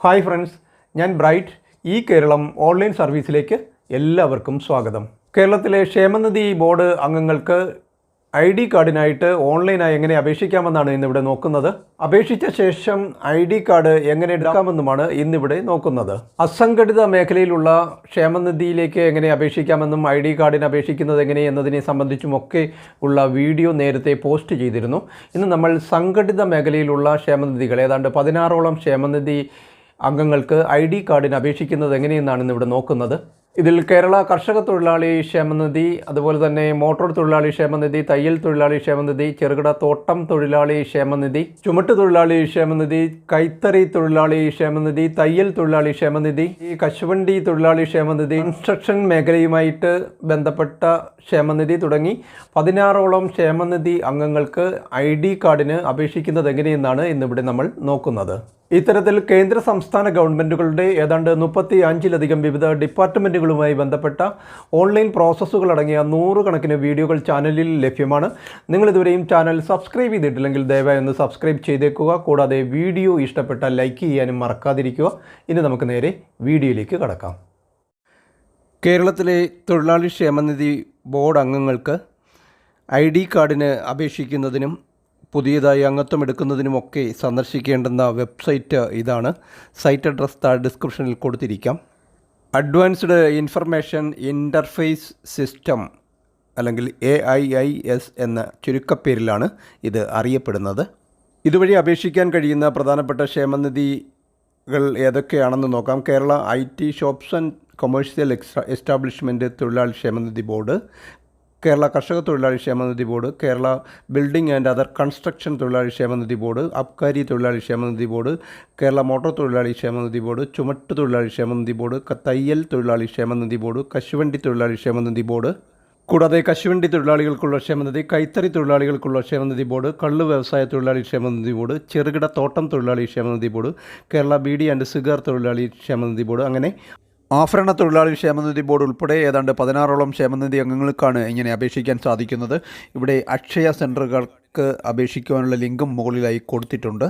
Hi friends, ഞാൻ bright. ഈ Keralam online സർവീസിലേക്ക് എല്ലാവർക്കും സ്വാഗതം. കേരളത്തിലെ ക്ഷേമനിധി ബോർഡ് അംഗങ്ങൾക്ക് ID കാർഡിനായിട്ട് ഓൺലൈനായി എങ്ങനെ അപേക്ഷിക്കാമെന്നാണ് ഇന്നിവിടെ നോക്കുന്നത്. അപേക്ഷിച്ച ശേഷം ID കാർഡ് എങ്ങനെ എടുക്കാമെന്നുമാണ് ഇന്നിവിടെ നോക്കുന്നത്. അസംഘടിത മേഖലയിലുള്ള ക്ഷേമനിധിയിലേക്ക് എങ്ങനെ അപേക്ഷിക്കാമെന്നും ID കാർഡിന് അപേക്ഷിക്കുന്നത് എങ്ങനെ എന്നതിനെ സംബന്ധിച്ചുമൊക്കെ ഉള്ള വീഡിയോ നേരത്തെ പോസ്റ്റ് ചെയ്തിരുന്നു. ഇന്ന് നമ്മൾ സംഘടിത മേഖലയിലുള്ള ക്ഷേമനിധികൾ ഏതാണ്ട് 16ഓളം ക്ഷേമനിധി അംഗങ്ങൾക്ക് ID കാർഡിന് അപേക്ഷിക്കുന്നത് എങ്ങനെയെന്നാണ് ഇന്നിവിടെ നോക്കുന്നത്. ഇതിൽ കേരള കർഷക തൊഴിലാളി ക്ഷേമനിധി, അതുപോലെ തന്നെ മോട്ടോർ തൊഴിലാളി ക്ഷേമനിധി, തയ്യൽ തൊഴിലാളി ക്ഷേമനിധി, ചെറുകിട തോട്ടം തൊഴിലാളി ക്ഷേമനിധി, ചുമട്ട് തൊഴിലാളി ക്ഷേമനിധി, കൈത്തറി തൊഴിലാളി ക്ഷേമനിധി, തയ്യൽ തൊഴിലാളി ക്ഷേമനിധി, കശുവണ്ടി തൊഴിലാളി ക്ഷേമനിധി, കൺസ്ട്രക്ഷൻ മേഖലയുമായിട്ട് ബന്ധപ്പെട്ട ക്ഷേമനിധി തുടങ്ങി 16ഓളം ക്ഷേമനിധി അംഗങ്ങൾക്ക് ID കാർഡിന് അപേക്ഷിക്കുന്നത് എങ്ങനെയെന്നാണ് ഇന്നിവിടെ നമ്മൾ നോക്കുന്നത്. ഇത്തരത്തിൽ കേന്ദ്ര സംസ്ഥാന ഗവൺമെൻറ്റുകളുടെ ഏതാണ്ട് 35ലധികം വിവിധ ഡിപ്പാർട്ട്മെൻറ്റുകളുമായി ബന്ധപ്പെട്ട ഓൺലൈൻ പ്രോസസ്സുകളടങ്ങിയ 100 കണക്കിന് വീഡിയോകൾ ചാനലിൽ ലഭ്യമാണ്. നിങ്ങളിതുവരെയും ചാനൽ സബ്സ്ക്രൈബ് ചെയ്തിട്ടില്ലെങ്കിൽ ദയവായി ഒന്ന് സബ്സ്ക്രൈബ് ചെയ്തേക്കുക. കൂടാതെ വീഡിയോ ഇഷ്ടപ്പെട്ടാൽ ലൈക്ക് ചെയ്യാനും മറക്കാതിരിക്കുക. ഇനി നമുക്ക് നേരെ വീഡിയോയിലേക്ക് കടക്കാം. കേരളത്തിലെ തൊഴിലാളി ക്ഷേമനിധി ബോർഡ് അംഗങ്ങൾക്ക് ID കാർഡിന് അപേക്ഷിക്കുന്നതിനും പുതിയതായി അംഗത്വം എടുക്കുന്നതിനുമൊക്കെ സന്ദർശിക്കേണ്ടുന്ന വെബ്സൈറ്റ് ഇതാണ്. സൈറ്റ് അഡ്രസ് ഡിസ്ക്രിപ്ഷനിൽ കൊടുത്തിരിക്കാം. അഡ്വാൻസ്ഡ് ഇൻഫർമേഷൻ ഇൻ്റർഫേസ് സിസ്റ്റം അല്ലെങ്കിൽ AIIS എന്ന ചുരുക്കപ്പേരിലാണ് ഇത് അറിയപ്പെടുന്നത്. ഇതുവഴി അപേക്ഷിക്കാൻ കഴിയുന്ന പ്രധാനപ്പെട്ട ക്ഷേമനിധികൾ ഏതൊക്കെയാണെന്ന് നോക്കാം. Kerala IT shops and commercial establishment തൊഴിലാളി ക്ഷേമനിധി ബോർഡ്, കേരള കർഷക തൊഴിലാളി ക്ഷേമനിധി board, Kerala building and other construction തൊഴിലാളി ക്ഷേമനിധി ബോർഡ്, അബ്കാരി തൊഴിലാളി ക്ഷേമനിധി ബോർഡ്, കേരള മോട്ടോർ തൊഴിലാളി ക്ഷേമനിധി ബോർഡ്, ചുമട്ട് തൊഴിലാളി ക്ഷേമനിധി ബോർഡ്, തയ്യൽ തൊഴിലാളി ക്ഷേമനിധി ബോർഡ്, കശുവണ്ടി തൊഴിലാളി ക്ഷേമനിധി ബോർഡ്, കൂടാതെ കശുവണ്ടി തൊഴിലാളികൾക്കുള്ള ക്ഷേമനിധി, കൈത്തറി തൊഴിലാളികൾക്കുള്ള ക്ഷേമനിധി ബോർഡ്, കള്ള് വ്യവസായ തൊഴിലാളി ക്ഷേമനിധി ബോർഡ്, ചെറുകിട തോട്ടം തൊഴിലാളി ക്ഷേമനിധി board, Kerala beedi and cigar തൊഴിലാളി ക്ഷേമനിധി ബോർഡ്, അങ്ങനെ ആഭരണ തൊഴിലാളി ക്ഷേമനിധി ബോർഡ് ഉൾപ്പെടെ ഏതാണ്ട് 16ഓളം ക്ഷേമനിധി അംഗങ്ങൾക്കാണ് ഇങ്ങനെ അപേക്ഷിക്കാൻ സാധിക്കുന്നത്. ഇവിടെ അക്ഷയ സെൻറ്ററുകൾക്ക് അപേക്ഷിക്കുവാനുള്ള ലിങ്കും മുകളിലായി കൊടുത്തിട്ടുണ്ട്.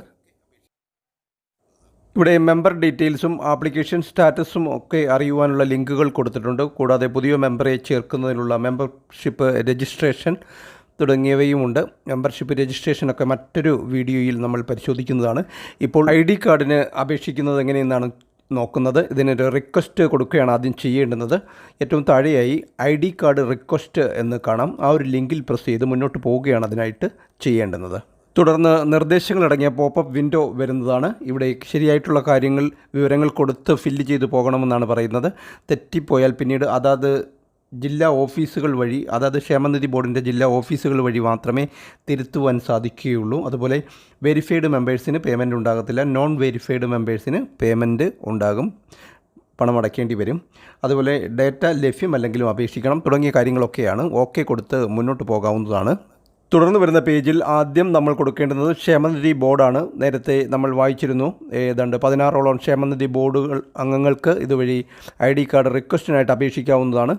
ഇവിടെ മെമ്പർ ഡീറ്റെയിൽസും ആപ്ലിക്കേഷൻ സ്റ്റാറ്റസും ഒക്കെ അറിയുവാനുള്ള ലിങ്കുകൾ കൊടുത്തിട്ടുണ്ട്. കൂടാതെ പുതിയ മെമ്പറെ ചേർക്കുന്നതിനുള്ള മെമ്പർഷിപ്പ് രജിസ്ട്രേഷൻ തുടങ്ങിയവയുമുണ്ട്. മെമ്പർഷിപ്പ് രജിസ്ട്രേഷനൊക്കെ മറ്റൊരു വീഡിയോയിൽ നമ്മൾ പരിശോധിക്കുന്നതാണ്. ഇപ്പോൾ ID കാർഡിന് അപേക്ഷിക്കുന്നത് എങ്ങനെയെന്നാണ് നോക്കുന്നത്. ഇതിനൊരു റിക്വസ്റ്റ് കൊടുക്കുകയാണ് ആദ്യം ചെയ്യേണ്ടുന്നത്. ഏറ്റവും താഴെയായി ID കാർഡ് റിക്വസ്റ്റ് എന്ന് കാണാം. ആ ഒരു ലിങ്കിൽ പ്രസ് ചെയ്ത് മുന്നോട്ട് പോവുകയാണ് അതിനായിട്ട് ചെയ്യേണ്ടുന്നത്. തുടർന്ന് നിർദ്ദേശങ്ങളടങ്ങിയ പോപ്പപ്പ് വിൻഡോ വരുന്നതാണ്. ഇവിടെ ശരിയായിട്ടുള്ള വിവരങ്ങൾ കൊടുത്ത് ഫില്ല് ചെയ്ത് പോകണമെന്നാണ് പറയുന്നത്. തെറ്റിപ്പോയാൽ പിന്നീട് അതാത് ജില്ലാ ഓഫീസുകൾ വഴി, അതായത് ക്ഷേമനിധി ബോർഡിൻ്റെ ജില്ലാ ഓഫീസുകൾ വഴി മാത്രമേ തിരുത്തുവാൻ സാധിക്കുകയുള്ളൂ. അതുപോലെ വെരിഫൈഡ് മെമ്പേഴ്സിന് പേയ്മെൻറ്റ് ഉണ്ടാകത്തില്ല. നോൺ വെരിഫൈഡ് മെമ്പേഴ്സിന് പേയ്മെൻറ്റ് ഉണ്ടാകും, പണം അടയ്ക്കേണ്ടി വരും. അതുപോലെ ഡേറ്റ ലഭ്യമല്ലെങ്കിലും അപേക്ഷിക്കണം തുടങ്ങിയ കാര്യങ്ങളൊക്കെയാണ്. OK കൊടുത്ത് മുന്നോട്ട് പോകാവുന്നതാണ്. തുടർന്ന് വരുന്ന പേജിൽ ആദ്യം നമ്മൾ കൊടുക്കേണ്ടുന്നത് ക്ഷേമനിധി ബോർഡാണ്. നേരത്തെ നമ്മൾ വായിച്ചിരുന്നു. ഏതാണ്ട് 16ഓളം ക്ഷേമനിധി ബോർഡുകൾ അംഗങ്ങൾക്ക് ഇതുവഴി ID കാർഡ് റിക്വസ്റ്റിനായിട്ട് അപേക്ഷിക്കാവുന്നതാണ്.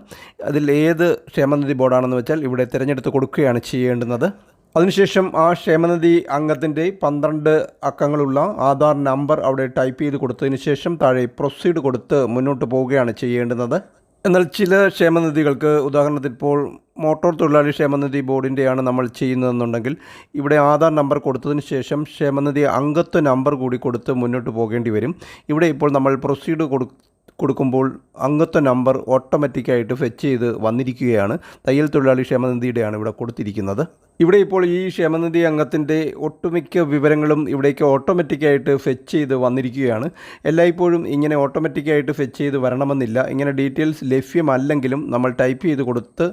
അതിൽ ഏത് ക്ഷേമനിധി ബോർഡാണെന്ന് വെച്ചാൽ ഇവിടെ തിരഞ്ഞെടുത്ത് കൊടുക്കുകയാണ് ചെയ്യേണ്ടുന്നത്. അതിനുശേഷം ആ ക്ഷേമനിധി അംഗത്തിൻ്റെ 12 അക്കങ്ങളുള്ള ആധാർ നമ്പർ അവിടെ ടൈപ്പ് ചെയ്ത് കൊടുത്തതിന് ശേഷം താഴെ പ്രൊസീഡ് കൊടുത്ത് മുന്നോട്ട് പോവുകയാണ് ചെയ്യേണ്ടുന്നത്. എന്നാൽ ചില ക്ഷേമനിധികൾക്ക്, ഉദാഹരണത്തിന് ഇപ്പോൾ മോട്ടോർ തൊഴിലാളി ക്ഷേമനിധി ബോർഡിൻ്റെയാണ് നമ്മൾ ചെയ്യുന്നതെന്നുണ്ടെങ്കിൽ ഇവിടെ ആധാർ നമ്പർ കൊടുത്തതിന് ശേഷം ക്ഷേമനിധി അംഗത്വ നമ്പർ കൂടി കൊടുത്ത് മുന്നോട്ട് പോകേണ്ടി വരും. ഇവിടെ ഇപ്പോൾ നമ്മൾ പ്രൊസീഡ് കൊടുക്കുമ്പോൾ അംഗത്വ നമ്പർ ഓട്ടോമാറ്റിക്കായിട്ട് ഫെച്ച് ചെയ്ത് വന്നിരിക്കുകയാണ്. തയ്യൽ തൊഴിലാളി ക്ഷേമനിധിയുടെയാണ് ഇവിടെ കൊടുത്തിരിക്കുന്നത്. ഇവിടെ ഇപ്പോൾ ഈ ക്ഷേമനിധി അംഗത്തിൻ്റെ ഒട്ടുമിക്ക വിവരങ്ങളും ഇവിടേക്ക് ഓട്ടോമാറ്റിക്കായിട്ട് ഫെച്ച് ചെയ്ത് വന്നിരിക്കുകയാണ്. എല്ലായ്പ്പോഴും ഇങ്ങനെ ഓട്ടോമാറ്റിക്കായിട്ട് ഫെച്ച് ചെയ്ത് വരണമെന്നില്ല. ഇങ്ങനെ ഡീറ്റെയിൽസ് ലഭ്യമല്ലെങ്കിലും നമ്മൾ ടൈപ്പ് ചെയ്ത് കൊടുത്ത്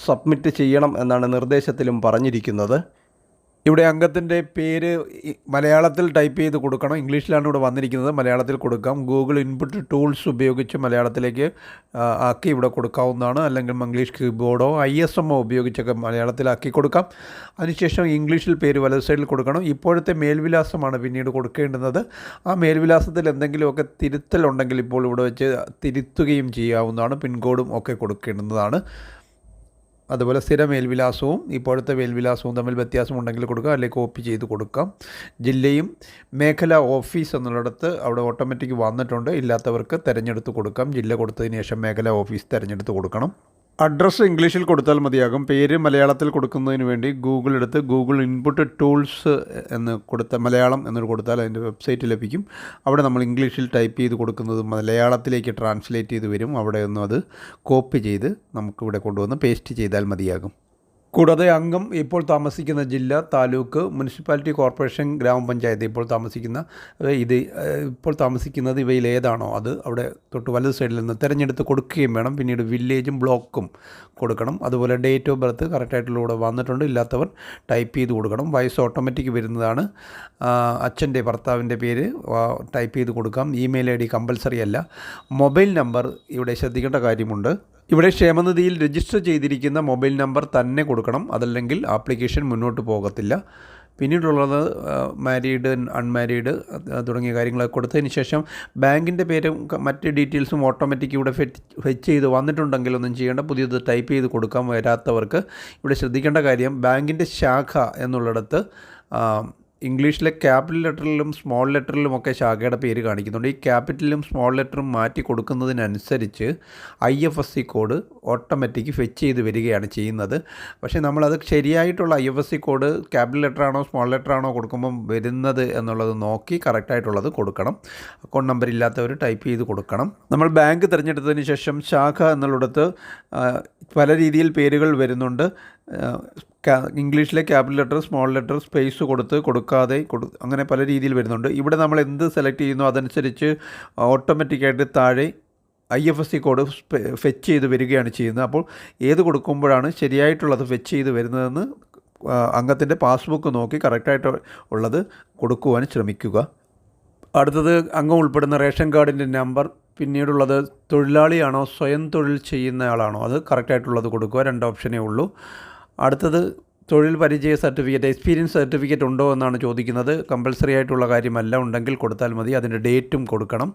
സബ്മിറ്റ് ചെയ്യണം എന്നാണ് നിർദ്ദേശത്തിലും പറഞ്ഞിരിക്കുന്നത്. ഇവിടെ അംഗത്തിൻ്റെ പേര് മലയാളത്തിൽ ടൈപ്പ് ചെയ്ത് കൊടുക്കണം. ഇംഗ്ലീഷിലാണ് ഇവിടെ വന്നിരിക്കുന്നത്. മലയാളത്തിൽ കൊടുക്കാം. ഗൂഗിൾ ഇൻപുട്ട് ടൂൾസ് ഉപയോഗിച്ച് മലയാളത്തിലേക്ക് ആക്കി ഇവിടെ കൊടുക്കാവുന്നതാണ്. അല്ലെങ്കിൽ മംഗ്ലീഷ് കീബോർഡോ ISMO ഉപയോഗിച്ചൊക്കെ മലയാളത്തിലാക്കി കൊടുക്കാം. അതിനുശേഷം ഇംഗ്ലീഷിൽ പേര് വലത് സൈഡിൽ കൊടുക്കണം. ഇപ്പോഴത്തെ മേൽവിലാസമാണ് പിന്നീട് കൊടുക്കേണ്ടുന്നത്. ആ മേൽവിലാസത്തിൽ എന്തെങ്കിലുമൊക്കെ തിരുത്തലുണ്ടെങ്കിൽ ഇപ്പോൾ ഇവിടെ വെച്ച് തിരുത്തുകയും ചെയ്യാവുന്നതാണ്. പിൻകോഡും ഒക്കെ കൊടുക്കേണ്ടുന്നതാണ്. അതുപോലെ സ്ഥിര മേൽവിലാസവും ഇപ്പോഴത്തെ മേൽവിലാസവും തമ്മിൽ വ്യത്യാസമുണ്ടെങ്കിൽ കൊടുക്കാം, അല്ലെങ്കിൽ കോപ്പി ചെയ്ത് കൊടുക്കാം. ജില്ലയും മേഖല ഓഫീസ് എന്നുള്ളിടത്ത് അവിടെ ഓട്ടോമാറ്റിക് വന്നിട്ടുണ്ട്. ഇല്ലാത്തവർക്ക് തിരഞ്ഞെടുത്ത് കൊടുക്കാം. ജില്ല കൊടുത്തതിന് ശേഷം മേഖല ഓഫീസ് തിരഞ്ഞെടുത്ത് കൊടുക്കണം. അഡ്രസ്സ് ഇംഗ്ലീഷിൽ കൊടുത്താൽ മതിയാകും. പേര് മലയാളത്തിൽ കൊടുക്കുന്നതിന് വേണ്ടി ഗൂഗിൾ എടുത്ത് ഗൂഗിൾ ഇൻപുട്ട് ടൂൾസ് എന്ന് മലയാളം എന്ന് കൊടുത്താൽ അതിൻ്റെ വെബ്സൈറ്റ് ലഭിക്കും. അവിടെ നമ്മൾ ഇംഗ്ലീഷിൽ ടൈപ്പ് ചെയ്ത് കൊടുക്കുന്നത് മലയാളത്തിലേക്ക് ട്രാൻസ്ലേറ്റ് ചെയ്ത് വരും. അവിടെ ഒന്നും അത് കോപ്പി ചെയ്ത് നമുക്കിവിടെ കൊണ്ടുവന്ന് പേസ്റ്റ് ചെയ്താൽ മതിയാകും. കൂടാതെ അംഗം, ഇപ്പോൾ താമസിക്കുന്ന ജില്ല, താലൂക്ക്, മുനിസിപ്പാലിറ്റി, കോർപ്പറേഷൻ, ഗ്രാമപഞ്ചായത്ത്, ഇപ്പോൾ താമസിക്കുന്നത് ഇവയിൽ ഏതാണോ അത് അവിടെ തൊട്ട് വലത് സൈഡിൽ നിന്ന് തിരഞ്ഞെടുത്ത് കൊടുക്കുകയും വേണം. പിന്നീട് വില്ലേജും ബ്ലോക്കും കൊടുക്കണം. അതുപോലെ ഡേറ്റ് ഓഫ് ബർത്ത് കറക്റ്റായിട്ടുള്ള വന്നിട്ടുണ്ട്. ഇല്ലാത്തവർ ടൈപ്പ് ചെയ്ത് കൊടുക്കണം. വയസ്സ് ഓട്ടോമാറ്റിക് വരുന്നതാണ്. അച്ഛൻ്റെ, ഭർത്താവിൻ്റെ പേര് ടൈപ്പ് ചെയ്ത് കൊടുക്കാം. ഇമെയിൽ ID കമ്പൽസറി അല്ല. മൊബൈൽ നമ്പർ ഇവിടെ ശ്രദ്ധിക്കേണ്ട കാര്യമുണ്ട്. ഇവിടെ ക്ഷേമനിധിയിൽ രജിസ്റ്റർ ചെയ്തിരിക്കുന്ന മൊബൈൽ നമ്പർ തന്നെ കൊടുക്കണം. അതല്ലെങ്കിൽ ആപ്ലിക്കേഷൻ മുന്നോട്ട് പോകത്തില്ല. പിന്നീടുള്ളത് മാരീഡ്, അൺമാരീഡ് തുടങ്ങിയ കാര്യങ്ങളൊക്കെ കൊടുത്തതിന് ശേഷം ബാങ്കിൻ്റെ പേരും മറ്റ് ഡീറ്റെയിൽസും ഓട്ടോമാറ്റിക് ഇവിടെ ഫെച്ച് ചെയ്ത് വന്നിട്ടുണ്ടെങ്കിൽ ഒന്നും ചെയ്യേണ്ട, പുതിയത് ടൈപ്പ് ചെയ്ത് കൊടുക്കാൻ വരാത്തവർക്ക് ഇവിടെ ശ്രദ്ധിക്കേണ്ട കാര്യം, ബാങ്കിൻ്റെ ശാഖ എന്നുള്ളിടത്ത് ഇംഗ്ലീഷിലെ ക്യാപിറ്റൽ ലെറ്ററിലും സ്മോൾ ലെറ്ററിലും ഒക്കെ ശാഖയുടെ പേര് കാണിക്കുന്നുണ്ട്. ഈ ക്യാപിറ്റലും സ്മോൾ ലെറ്ററും മാറ്റി കൊടുക്കുന്നതിനനുസരിച്ച് IFSC കോഡ് ഓട്ടോമാറ്റിക് ഫെച്ച് ചെയ്ത് വരികയാണ് ചെയ്യുന്നത്. പക്ഷേ നമ്മളത് ശരിയായിട്ടുള്ള IFSC കോഡ് ക്യാപിറ്റൽ ലെറ്ററാണോ സ്മോൾ ലെറ്ററാണോ കൊടുക്കുമ്പം വരുന്നത് എന്നുള്ളത് നോക്കി കറക്റ്റായിട്ടുള്ളത് കൊടുക്കണം. അക്കൗണ്ട് നമ്പർ ഇല്ലാത്തവർ ടൈപ്പ് ചെയ്ത് കൊടുക്കണം. നമ്മൾ ബാങ്ക് തിരഞ്ഞെടുത്തതിന് ശേഷം ശാഖ എന്നുള്ളിടത്ത് പല രീതിയിൽ പേരുകൾ വരുന്നുണ്ട്. ഇംഗ്ലീഷിലെ capital letter, small letter, space കൊടുക്കാതെ അങ്ങനെ പല രീതിയിൽ വരുന്നുണ്ട്. ഇവിടെ നമ്മൾ എന്ത് സെലക്ട് ചെയ്യുന്നു അതനുസരിച്ച് ഓട്ടോമാറ്റിക്കായിട്ട് താഴെ IFSC കോഡ് ഫെച്ച് ചെയ്ത് വരികയാണ് ചെയ്യുന്നത്. അപ്പോൾ ഏത് കൊടുക്കുമ്പോഴാണ് ശരിയായിട്ടുള്ളത് ഫെച്ച് ചെയ്ത് വരുന്നതെന്ന് അംഗത്തിൻ്റെ പാസ്ബുക്ക് നോക്കി കറക്റ്റായിട്ട് ഉള്ളത് കൊടുക്കുവാൻ ശ്രമിക്കുക. അടുത്തത് അംഗം ഉൾപ്പെടുന്ന റേഷൻ കാർഡിൻ്റെ നമ്പർ. പിന്നീടുള്ളത് തൊഴിലാളിയാണോ സ്വയം തൊഴിൽ ചെയ്യുന്ന ആളാണോ അത് കറക്റ്റായിട്ടുള്ളത് കൊടുക്കുക. 2 ഓപ്ഷനേ ഉള്ളൂ. അടുത്തത് തൊഴിൽ പരിചയ സർട്ടിഫിക്കറ്റ്, എക്സ്പീരിയൻസ് സർട്ടിഫിക്കറ്റ് ഉണ്ടോ എന്നാണ് ചോദിക്കുന്നത്. കമ്പൽസറി ആയിട്ടുള്ള കാര്യമല്ല, ഉണ്ടെങ്കിൽ കൊടുത്താൽ മതി. അതിൻ്റെ ഡേറ്റും കൊടുക്കണം.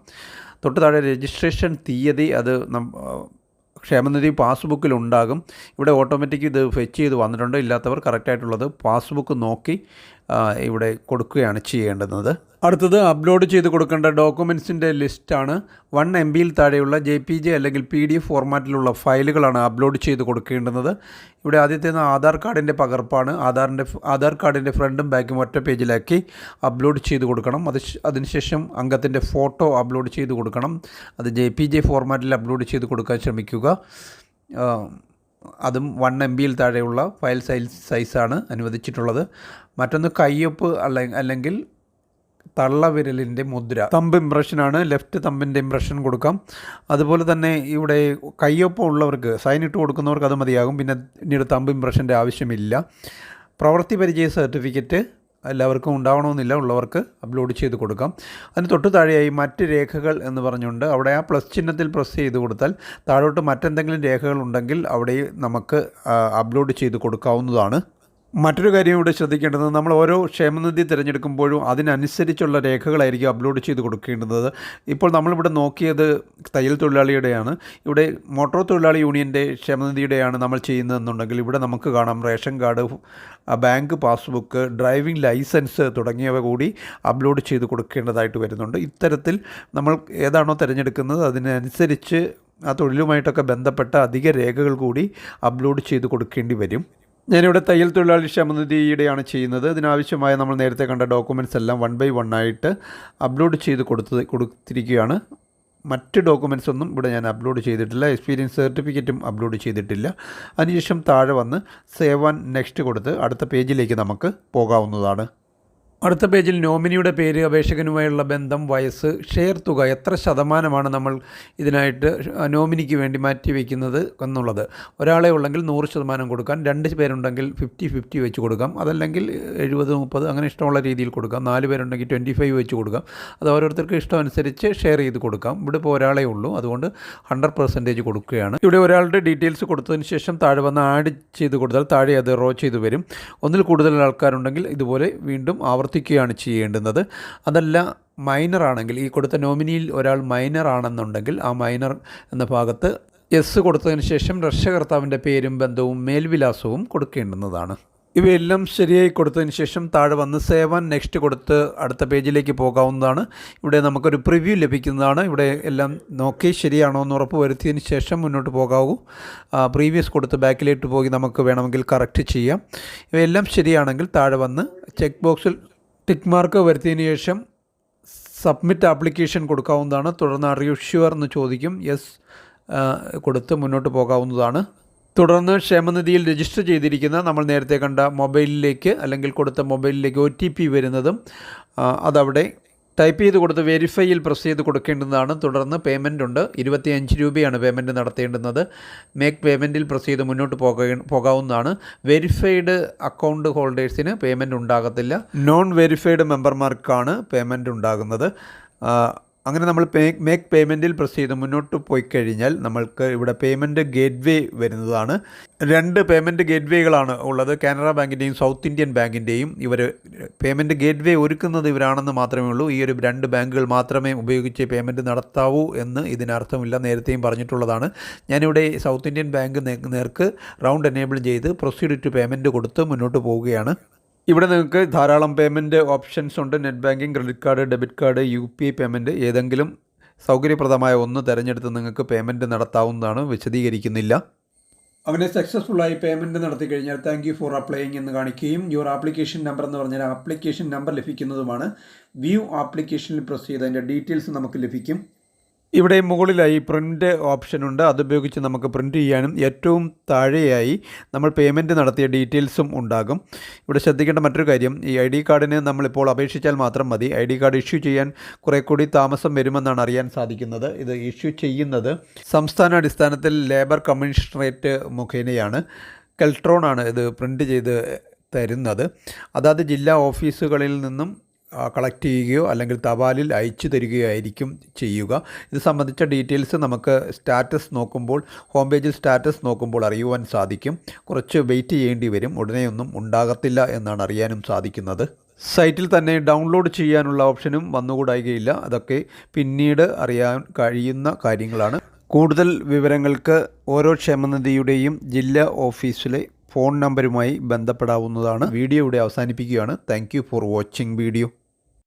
തൊട്ട് താഴെ രജിസ്ട്രേഷൻ തീയതി, അത് ക്ഷേമനിധി പാസ്ബുക്കിലുണ്ടാകും. ഇവിടെ ഓട്ടോമാറ്റിക് ഇത് ഫെച്ച് ചെയ്ത് വന്നിട്ടുണ്ട്. ഇല്ലാത്തവർ കറക്റ്റായിട്ടുള്ളത് പാസ്ബുക്ക് നോക്കി ഇവിടെ കൊടുക്കുകയാണ് ചെയ്യേണ്ടുന്നത്. അടുത്തത് അപ്ലോഡ് ചെയ്ത് കൊടുക്കേണ്ട ഡോക്യുമെൻറ്റ്സിൻ്റെ ലിസ്റ്റാണ്. 1 MBയിൽ താഴെയുള്ള JPG അല്ലെങ്കിൽ PDF ഫോർമാറ്റിലുള്ള ഫയലുകളാണ് അപ്ലോഡ് ചെയ്ത് കൊടുക്കേണ്ടുന്നത്. ഇവിടെ ആദ്യത്തേത് ആധാർ കാർഡിൻ്റെ പകർപ്പാണ്. ആധാർ കാർഡിൻ്റെ ഫ്രണ്ടും ബാക്കും ഒറ്റ പേജിലാക്കി അപ്ലോഡ് ചെയ്ത് കൊടുക്കണം. അതിനുശേഷം അംഗത്തിൻ്റെ ഫോട്ടോ അപ്ലോഡ് ചെയ്ത് കൊടുക്കണം. അത് JPG ഫോർമാറ്റിൽ അപ്ലോഡ് ചെയ്ത് കൊടുക്കാൻ ശ്രമിക്കുക. അതും 1 MBയിൽ താഴെയുള്ള ഫയൽ സൈസാണ് അനുവദിച്ചിട്ടുള്ളത്. മറ്റൊന്ന് കയ്യൊപ്പ് അല്ലെങ്കിൽ തള്ളവിരലിൻ്റെ മുദ്ര, തമ്പ് ഇംപ്രഷനാണ്. ലെഫ്റ്റ് തമ്പിൻ്റെ ഇംപ്രഷൻ കൊടുക്കാം. അതുപോലെ തന്നെ ഇവിടെ കയ്യൊപ്പം ഉള്ളവർക്ക്, സൈൻ ഇട്ട് കൊടുക്കുന്നവർക്ക് അത് മതിയാകും. പിന്നീട് തമ്പ് ഇംപ്രഷൻ്റെ ആവശ്യമില്ല. പ്രവൃത്തി പരിചയ സർട്ടിഫിക്കറ്റ് എല്ലാവർക്കും ഉണ്ടാവണമെന്നില്ല, ഉള്ളവർക്ക് അപ്ലോഡ് ചെയ്ത് കൊടുക്കാം. അതിന് തൊട്ട് താഴെയായി മറ്റ് രേഖകൾ എന്ന് പറഞ്ഞുകൊണ്ട് അവിടെ ആ പ്ലസ് ചിഹ്നത്തിൽ പ്രസ് ചെയ്ത് കൊടുത്താൽ താഴോട്ട് മറ്റെന്തെങ്കിലും രേഖകൾ ഉണ്ടെങ്കിൽ അവിടെ നമുക്ക് അപ്ലോഡ് ചെയ്ത് കൊടുക്കാവുന്നതാണ്. മറ്റൊരു കാര്യം ഇവിടെ ശ്രദ്ധിക്കേണ്ടത്, നമ്മൾ ഓരോ ക്ഷേമനിധി തിരഞ്ഞെടുക്കുമ്പോഴും അതിനനുസരിച്ചുള്ള രേഖകളായിരിക്കും അപ്ലോഡ് ചെയ്ത് കൊടുക്കേണ്ടത്. ഇപ്പോൾ നമ്മളിവിടെ നോക്കിയത് തയ്യൽ തൊഴിലാളിയുടെയാണ്. ഇവിടെ മോട്ടോർ തൊഴിലാളി യൂണിയൻ്റെ ക്ഷേമനിധിയുടെയാണ് നമ്മൾ ചെയ്യുന്നതെന്നുണ്ടെങ്കിൽ ഇവിടെ നമുക്ക് കാണാം ration card, bank passbook, driving licence തുടങ്ങിയവ കൂടി അപ്ലോഡ് ചെയ്ത് കൊടുക്കേണ്ടതായിട്ട് വരുന്നുണ്ട്. ഇത്തരത്തിൽ നമ്മൾ ഏതാണോ തിരഞ്ഞെടുക്കുന്നത് അതിനനുസരിച്ച് ആ തൊഴിലുമായിട്ടൊക്കെ ബന്ധപ്പെട്ട അധിക രേഖകൾ കൂടി അപ്ലോഡ് ചെയ്ത് കൊടുക്കേണ്ടി വരും. ഞാനിവിടെ തയ്യൽ തൊഴിലാളി ക്ഷേമനിധിയുടെയാണ് ചെയ്യുന്നത്. ഇതിനാവശ്യമായ നമ്മൾ നേരത്തെ കണ്ട ഡോക്യുമെൻറ്റ്സ് എല്ലാം 1 by 1 ആയിട്ട് അപ്ലോഡ് ചെയ്ത് കൊടുത്തിരിക്കുകയാണ്. മറ്റ് ഡോക്യുമെൻറ്റ്സ് ഒന്നും ഇവിടെ ഞാൻ അപ്ലോഡ് ചെയ്തിട്ടില്ല. എക്സ്പീരിയൻസ് സർട്ടിഫിക്കറ്റും അപ്ലോഡ് ചെയ്തിട്ടില്ല. അതിനുശേഷം താഴെ വന്ന് സേവ് ആൻഡ് നെക്സ്റ്റ് കൊടുത്ത് അടുത്ത പേജിലേക്ക് നമുക്ക് പോകാവുന്നതാണ്. അടുത്ത പേജിൽ നോമിനിയുടെ പേര്, അപേക്ഷകനുമായുള്ള ബന്ധം, വയസ്സ്, ഷെയർ തുക, എത്ര ശതമാനമാണ് നമ്മൾ ഇതിനായിട്ട് നോമിനിക്ക് വേണ്ടി മാറ്റി വയ്ക്കുന്നത് എന്നുള്ളത്. ഒരാളെ ഉള്ളെങ്കിൽ 100% കൊടുക്കാം. 2 പേരുണ്ടെങ്കിൽ 50-50 വെച്ച് കൊടുക്കാം. അതല്ലെങ്കിൽ 70-30 അങ്ങനെ ഇഷ്ടമുള്ള രീതിയിൽ കൊടുക്കാം. 4 പേരുണ്ടെങ്കിൽ 25 വെച്ച് കൊടുക്കാം. അത് ഓരോരുത്തർക്ക് ഇഷ്ടമനുസരിച്ച് ഷെയർ ചെയ്ത് കൊടുക്കാം. ഇവിടെ ഇപ്പോൾ ഒരാളേ ഉള്ളൂ, അതുകൊണ്ട് 100% കൊടുക്കുകയാണ്. ഇവിടെ ഒരാളുടെ ഡീറ്റെയിൽസ് കൊടുത്തതിന് ശേഷം താഴെ വന്ന് ആഡ് ചെയ്ത് കൊടുത്താൽ താഴെ അത് റോ ചെയ്ത് വരും. ഒന്നിൽ കൂടുതൽ ആൾക്കാരുണ്ടെങ്കിൽ ഇതുപോലെ വീണ്ടും ആവർത്തിക്കുകയാണ് ചെയ്യേണ്ടുന്നത്. അതല്ല മൈനർ ആണെങ്കിൽ, ഈ കൊടുത്ത നോമിനിയിൽ ഒരാൾ മൈനർ ആണെന്നുണ്ടെങ്കിൽ ആ മൈനർ എന്ന ഭാഗത്ത് യെസ് കൊടുത്തതിന് ശേഷം രക്ഷകർത്താവിൻ്റെ പേരും ബന്ധവും മേൽവിലാസവും കൊടുക്കേണ്ടുന്നതാണ്. ഇവയെല്ലാം ശരിയായി കൊടുത്തതിന് ശേഷം താഴെ വന്ന് സേവ് ആൻഡ് നെക്സ്റ്റ് കൊടുത്ത് അടുത്ത പേജിലേക്ക് പോകാവുന്നതാണ്. ഇവിടെ നമുക്കൊരു പ്രിവ്യൂ ലഭിക്കുന്നതാണ്. ഇവിടെ എല്ലാം നോക്കി ശരിയാണോ എന്ന് ഉറപ്പ് വരുത്തിയതിന് ശേഷം മുന്നോട്ട് പോകാവൂ. പ്രീവിയസ് കൊടുത്ത് ബാക്കിലേക്ക് പോയി നമുക്ക് വേണമെങ്കിൽ കറക്റ്റ് ചെയ്യാം. ഇവയെല്ലാം ശരിയാണെങ്കിൽ താഴെ വന്ന് ചെക്ക് ബോക്സിൽ ടിക്ക് മാർക്ക് വരുത്തിയതിന് ശേഷം സബ്മിറ്റ് ആപ്ലിക്കേഷൻ കൊടുക്കാവുന്നതാണ്. തുടർന്ന് ആർ യു ഷ്യൂർ എന്ന് ചോദിക്കും. യെസ് കൊടുത്ത് മുന്നോട്ട് പോകാവുന്നതാണ്. തുടർന്ന് ക്ഷേമനിധിയിൽ രജിസ്റ്റർ ചെയ്തിരിക്കുന്ന നമ്മൾ നേരത്തെ കണ്ട മൊബൈലിലേക്ക് അല്ലെങ്കിൽ കൊടുത്ത മൊബൈലിലേക്ക് OTP വരുന്നതും അതവിടെ ടൈപ്പ് ചെയ്ത് കൊടുത്ത് വെരിഫൈയിൽ പ്രസ് ചെയ്ത് കൊടുക്കേണ്ടതാണ്. തുടർന്ന് പേയ്മെൻ്റ് ഉണ്ട്. 25 രൂപയാണ് പേയ്മെൻറ്റ് നടത്തേണ്ടുന്നത്. മേക്ക് പേയ്മെൻറ്റിൽ പ്രസ് ചെയ്ത് മുന്നോട്ട് പോകാവുന്നതാണ്. വെരിഫൈഡ് അക്കൗണ്ട് ഹോൾഡേഴ്സിന് പേയ്മെൻറ്റ് ഉണ്ടാകത്തില്ല. നോൺ വെരിഫൈഡ് മെമ്പർമാർക്കാണ് പേയ്മെൻറ്റ് ഉണ്ടാകുന്നത്. അങ്ങനെ നമ്മൾ മേക്ക് പേയ്മെൻറ്റിൽ പ്രസ് ചെയ്ത് മുന്നോട്ട് പോയി കഴിഞ്ഞാൽ നമ്മൾക്ക് ഇവിടെ പേയ്മെൻറ്റ് ഗേറ്റ്വേ വരുന്നതാണ്. 2 പേയ്മെൻറ്റ് ഗേറ്റ്വേകളാണ് ഉള്ളത്, കാനറ ബാങ്കിൻ്റെയും സൗത്ത് ഇന്ത്യൻ ബാങ്കിൻ്റെയും. ഇവർ പേയ്മെൻറ്റ് ഗേറ്റ്വേ ഒരുക്കുന്നത് ഇവരാണെന്ന് മാത്രമേ ഉള്ളൂ. ഈ ഒരു 2 ബാങ്കുകൾ മാത്രമേ ഉപയോഗിച്ച് പേയ്മെൻറ്റ് നടത്താവൂ എന്ന് ഇതിനർത്ഥമില്ല. നേരത്തെയും പറഞ്ഞിട്ടുള്ളതാണ്. ഞാനിവിടെ സൗത്ത് ഇന്ത്യൻ ബാങ്ക് നേർക്ക് റൗണ്ട് എനേബിൾ ചെയ്ത് പ്രൊസീഡ് ടു പേയ്മെൻറ്റ് കൊടുത്ത് മുന്നോട്ട് പോവുകയാണ്. ഇവിടെ നിങ്ങൾക്ക് ധാരാളം പേയ്മെൻറ്റ് ഓപ്ഷൻസ് ഉണ്ട്. Net banking, credit card, debit card, UPI payment, ഏതെങ്കിലും സൗകര്യപ്രദമായ ഒന്ന് തിരഞ്ഞെടുത്ത് നിങ്ങൾക്ക് പേയ്മെൻറ്റ് നടത്താവുന്നതാണ്. വിശദീകരിക്കുന്നില്ല. അങ്ങനെ സക്സസ്ഫുള്ളായി പേയ്മെൻറ്റ് നടത്തി കഴിഞ്ഞാൽ താങ്ക് യു ഫോർ അപ്ലൈയിങ് എന്ന് കാണിക്കുകയും യുവർ ആപ്ലിക്കേഷൻ നമ്പർ എന്ന് പറഞ്ഞാൽ ആപ്ലിക്കേഷൻ നമ്പർ ലഭിക്കുന്നതുമാണ്. വ്യൂ ആപ്ലിക്കേഷനിൽ പ്രസ് ചെയ്ത് അതിൻ്റെ ഡീറ്റെയിൽസ് നമുക്ക് ലഭിക്കും. ഇവിടെ മുകളിലായി പ്രിൻ്റ് ഓപ്ഷനുണ്ട്. അതുപയോഗിച്ച് നമുക്ക് പ്രിൻ്റ് ചെയ്യാനും ഏറ്റവും താഴെയായി നമ്മൾ പേയ്മെൻറ്റ് നടത്തിയ ഡീറ്റെയിൽസും ഉണ്ടാകും. ഇവിടെ ശ്രദ്ധിക്കേണ്ട മറ്റൊരു കാര്യം, ഈ ID കാർഡിന് നമ്മളിപ്പോൾ അപേക്ഷിച്ചാൽ മാത്രം മതി. ID കാർഡ് ഇഷ്യൂ ചെയ്യാൻ കുറേ കൂടി താമസം വരുമെന്നാണ് അറിയാൻ സാധിക്കുന്നത്. ഇത് ഇഷ്യൂ ചെയ്യുന്നത് സംസ്ഥാന അടിസ്ഥാനത്തിൽ ലേബർ കമ്മീഷണറേറ്റ് മുഖേനയാണ്. കെൽട്രോണാണ് ഇത് പ്രിൻ്റ് ചെയ്ത് തരുന്നത്. അതാത് ജില്ലാ ഓഫീസുകളിൽ നിന്നും കളക്ട് ചെയ്യുകയോ അല്ലെങ്കിൽ തപാലിൽ അയച്ചു തരികയോ ആയിരിക്കും ചെയ്യുക. ഇത് സംബന്ധിച്ച ഡീറ്റെയിൽസ് നമുക്ക് സ്റ്റാറ്റസ് നോക്കുമ്പോൾ, ഹോം പേജിൽ സ്റ്റാറ്റസ് നോക്കുമ്പോൾ അറിയുവാൻ സാധിക്കും. കുറച്ച് വെയിറ്റ് ചെയ്യേണ്ടി വരും. ഉടനെയൊന്നും ഉണ്ടാകത്തില്ല എന്നാണ് അറിയാനും സാധിക്കുന്നത്. സൈറ്റിൽ തന്നെ ഡൗൺലോഡ് ചെയ്യാനുള്ള ഓപ്ഷനും വന്നുകൂടായികയില്ല. അതൊക്കെ പിന്നീട് അറിയാൻ കഴിയുന്ന കാര്യങ്ങളാണ്. കൂടുതൽ വിവരങ്ങൾക്ക് ഓരോ ക്ഷേമനിധിയുടെയും ജില്ലാ ഓഫീസിലെ ഫോൺ നമ്പറുമായി ബന്ധപ്പെടാവുന്നതാണ്. വീഡിയോ ഇവിടെ അവസാനിപ്പിക്കുകയാണ്. Thank you for watching video.